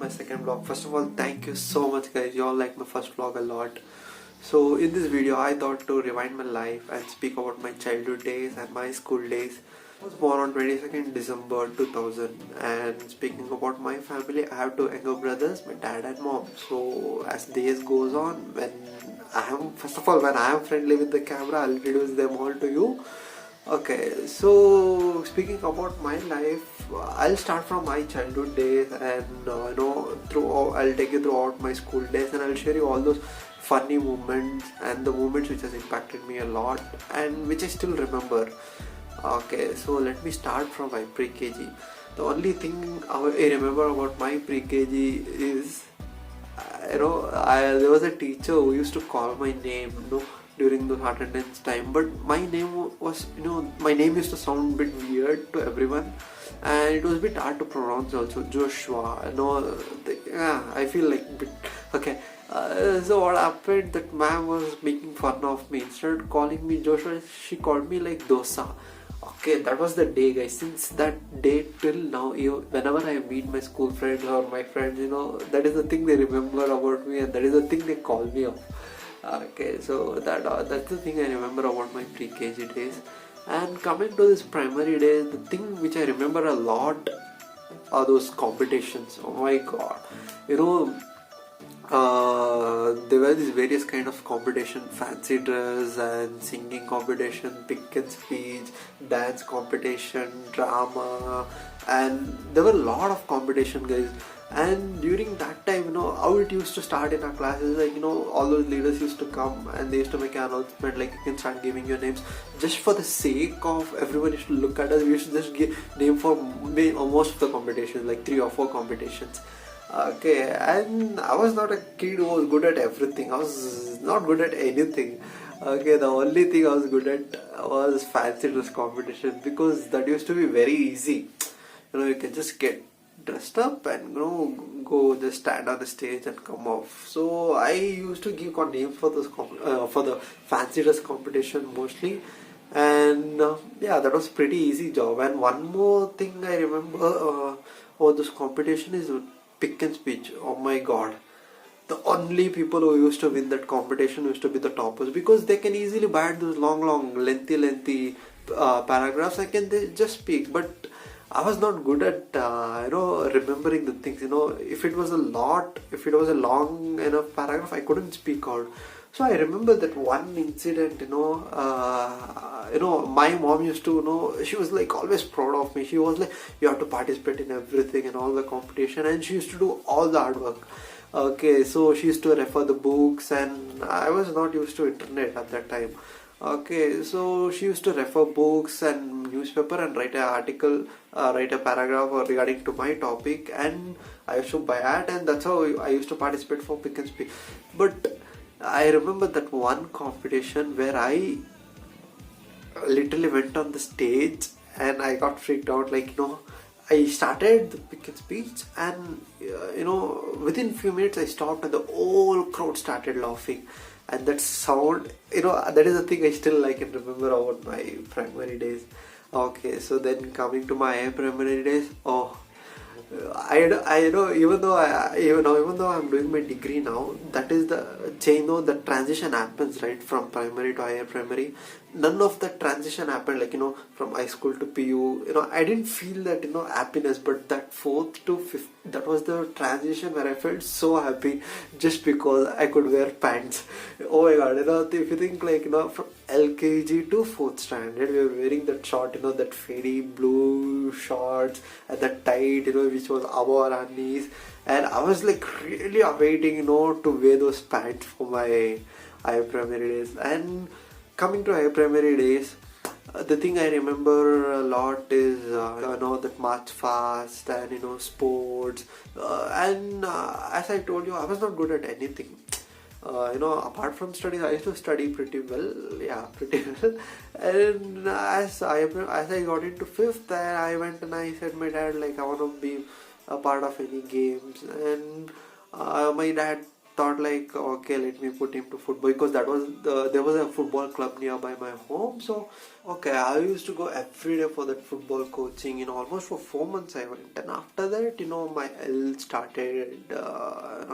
my second vlog. First of all, thank you so much guys, you all like my first vlog a lot. So in this video I thought to rewind my life and speak about my childhood days and my school days. I was born on 22nd December 2000, and speaking about my family, I have two younger brothers, my dad and mom. So as days goes on, when I am friendly with the camera, I'll introduce them all to you. Okay, so speaking about my life, I'll start from my childhood days, and I'll take you throughout my school days, and I'll share you all those funny moments and the moments which has impacted me a lot and which I still remember. Okay, so let me start from my pre-KG. The only thing I remember about my pre-KG is, there was a teacher who used to call my name, during the attendance time, but my name used to sound a bit weird to everyone, and it was a bit hard to pronounce also. Joshua, I feel like bit okay. So what happened, that ma'am was making fun of me. Instead of calling me Joshua, she called me like Dosa. Okay, that was the day, guys. Since that day till now, whenever I meet my school friends or my friends, that is the thing they remember about me, and that is the thing they call me of. Okay, so that's the thing I remember about my pre-KG days. And coming to this primary days, the thing which I remember a lot are those competitions. Oh my god, there were these various kind of competition: fancy dress and singing competition, pick and speech, dance competition, drama, and there were a lot of competition, guys. And during that time, how it used to start in our classes, like, all those leaders used to come and they used to make an announcement like, you can start giving your names. Just for the sake of everyone used to look at us, we used to just give name for most of the competitions, like 3 or 4 competitions. Okay, and I was not a kid who was good at everything. I was not good at anything. Okay, the only thing I was good at was fancy dress competition, because that used to be very easy. You can just get dressed up and go just stand on the stage and come off. So I used to give names for those for the fancy dress competition mostly, and that was pretty easy job. And one more thing I remember about this competition is pick and speech. Oh my god, the only people who used to win that competition used to be the toppers, because they can easily buy those long lengthy paragraphs, and they just speak. But I was not good at remembering the things. If it was a long enough paragraph, I couldn't speak out. So I remember that one incident. My mom used to, she was like always proud of me. She was like, you have to participate in everything and all the competition, and she used to do all the hard work. Okay, so she used to refer the books, and I was not used to internet at that time. Okay, so she used to refer books and newspaper and write an article, write a paragraph regarding to my topic, and I used to buy it, and that's how I used to participate for pick and speak. But I remember that one competition where I literally went on the stage and I got freaked out. Like, I started the pick and speech, and within few minutes I stopped, and the whole crowd started laughing. And that sound, that is the thing I still like and remember about my primary days. Okay, so then coming to my primary days, I know, even though I'm doing my degree now, that is the change. The transition happens right from primary to higher primary. None of that transition happened, like, from high school to PU. I didn't feel that happiness, but that 4th to 5th, that was the transition where I felt so happy, just because I could wear pants. Oh my god, if you think, like, from LKG to 4th standard, we were wearing that short, that fadey blue shorts and that tight, which was above our knees. And I was like really awaiting, to wear those pants for my higher primary days. And coming to higher primary days, the thing I remember a lot is that march fast and sports, and as I told you, I was not good at anything. Apart from studies, I used to study pretty well. And as I got into 5th, I went and I said my dad, like, I want to be a part of any games. And my dad thought like, okay, let me put him to football, because there was a football club nearby my home. So okay, I used to go every day for that football coaching. Almost for 4 months I went, and after that, my health started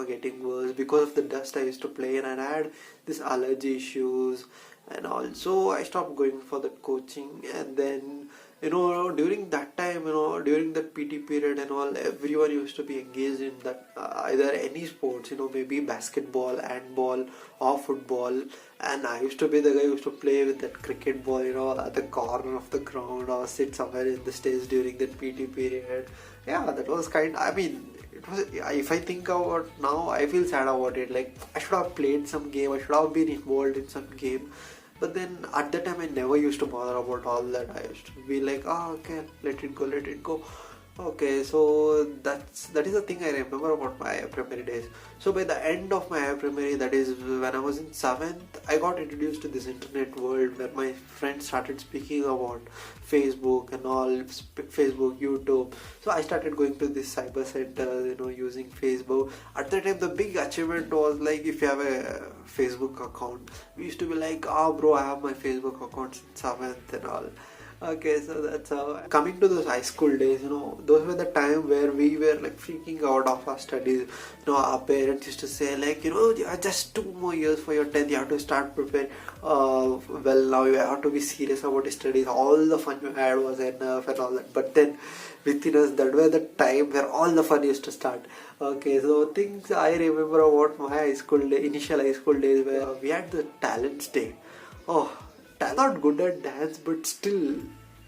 getting worse because of the dust I used to play, and I had this allergy issues, and also I stopped going for that coaching. And then during that time, during that PT period and all, everyone used to be engaged in that either any sports, maybe basketball, handball, or football. And I used to be the guy who used to play with that cricket ball, at the corner of the ground, or sit somewhere in the stage during that PT period. Yeah, that was I mean, it was, if I think about now, I feel sad about it. Like, I should have played some game, I should have been involved in some game. But then at that time I never used to bother about all that. I used to be like, okay, let it go, let it go. Okay, so that is the thing I remember about my primary days. So by the end of my primary, that is when I was in 7th, I got introduced to this internet world where my friends started speaking about Facebook and all, Facebook, YouTube. So I started going to this cyber center, using Facebook. At that time, the big achievement was like, if you have a Facebook account, we used to be like, bro, I have my Facebook account since 7th and all. Okay, so that's how. Coming to those high school days, those were the time where we were like freaking out of our studies. Our parents used to say like, you are just 2 more years for your 10th, you have to start preparing. Well, now you have to be serious about your studies. All the fun you had was enough and all that. But then within us, that were the time where all the fun used to start. Okay, so things I remember about my initial high school days, where we had the talents day. Oh, I'm not good at dance, but still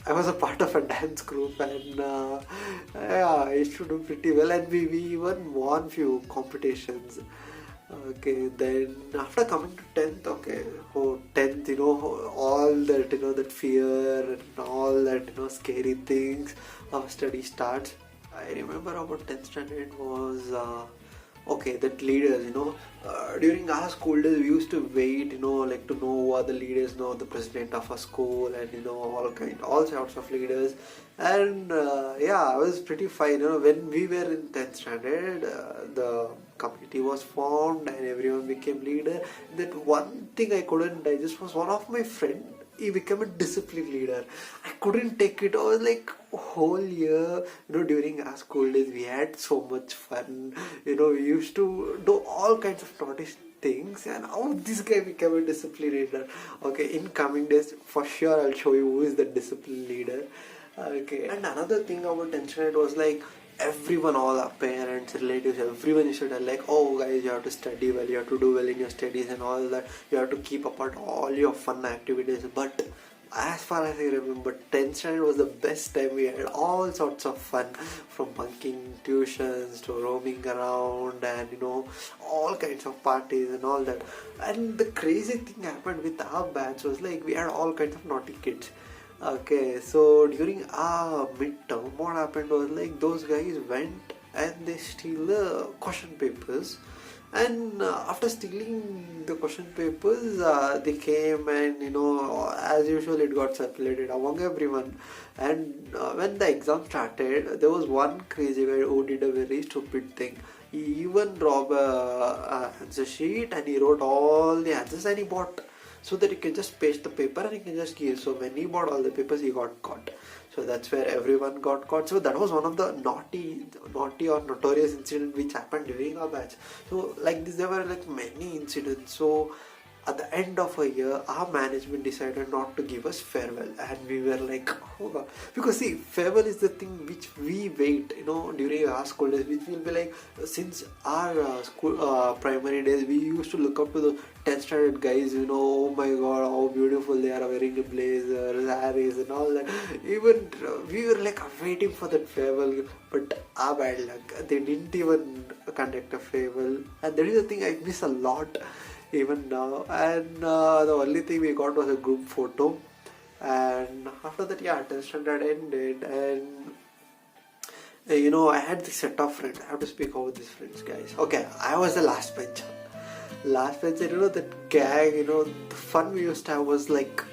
I was a part of a dance group, and yeah, I used to do pretty well, and we even won few competitions. Okay, then after coming to 10th, okay, 10th, all that, that fear and all that, scary things, our study starts. I remember about 10th standard was, okay, that leaders, during our school days, we used to wait, like to know who are the leaders, the president of our school, and all sorts of leaders. And yeah, I was pretty fine. When we were in 10th standard, the committee was formed and everyone became leader. That one thing I couldn't digest was one of my friend. He became a discipline leader. I couldn't take it. I was like, whole year, during our school days, we had so much fun. We used to do all kinds of naughty things, and how this guy became a discipline leader. Okay, in coming days, for sure, I'll show you who is the discipline leader. Okay, and another thing about tension was like, everyone, all our parents, relatives, everyone used to tell like, oh guys, you have to study well, you have to do well in your studies and all that, you have to keep apart all your fun activities. But as far as I remember, 10th standard was the best time. We had all sorts of fun, from bunking tuitions to roaming around, and all kinds of parties and all that. And the crazy thing happened with our batch was like, we had all kinds of naughty kids. Okay, so during our midterm, what happened was like, those guys went and they steal the question papers, and after stealing the question papers, they came, and as usual, it got circulated among everyone. And when the exam started, there was one crazy guy who did a very stupid thing. He even robbed a answer sheet, and he wrote all the answers, and he bought, so that he can just paste the paper and he can just give. So when he bought all the papers, he got caught. So that's where everyone got caught. So that was one of the naughty or notorious incidents which happened during our batch. So like this, there were like many incidents. So at the end of a year, our management decided not to give us farewell, and we were like, oh God. Because see, farewell is the thing which we wait, during our school days, which will be like, since our school primary days, we used to look up to the 10th standard guys, oh my God, how beautiful they are, wearing the blazers, saris and all that. Even we were like waiting for that farewell, but our bad luck, they didn't even conduct a farewell, and that is the thing I miss a lot even now. And the only thing we got was a group photo. And after that, yeah, 10th standard ended, and I had this set of friends. I have to speak about these friends, guys. Okay, I was the last bencher. That gang, the fun we used to have was like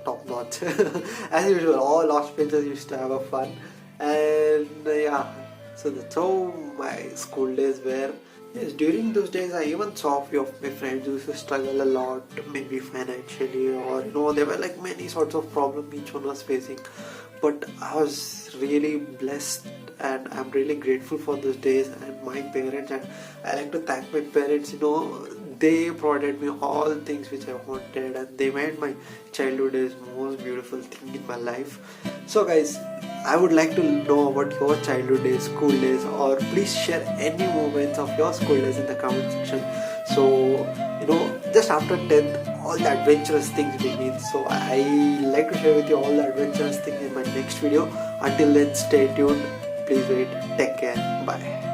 top notch. As usual, all last benchers used to have a fun. And yeah, so that's how my school days were. Yes, during those days, I even saw a few of my friends who used to struggle a lot, maybe financially, or there were like many sorts of problems each one was facing. But I was really blessed, and I'm really grateful for those days and my parents. And I like to thank my parents. They provided me all things which I wanted, and they made my childhood days most beautiful thing in my life. So, guys, I would like to know about your childhood days, school days, or please share any moments of your school days in the comment section. So, just after 10th, all the adventurous things begin. So, I like to share with you all the adventurous things in my next video. Until then, stay tuned. Please wait. Take care. Bye.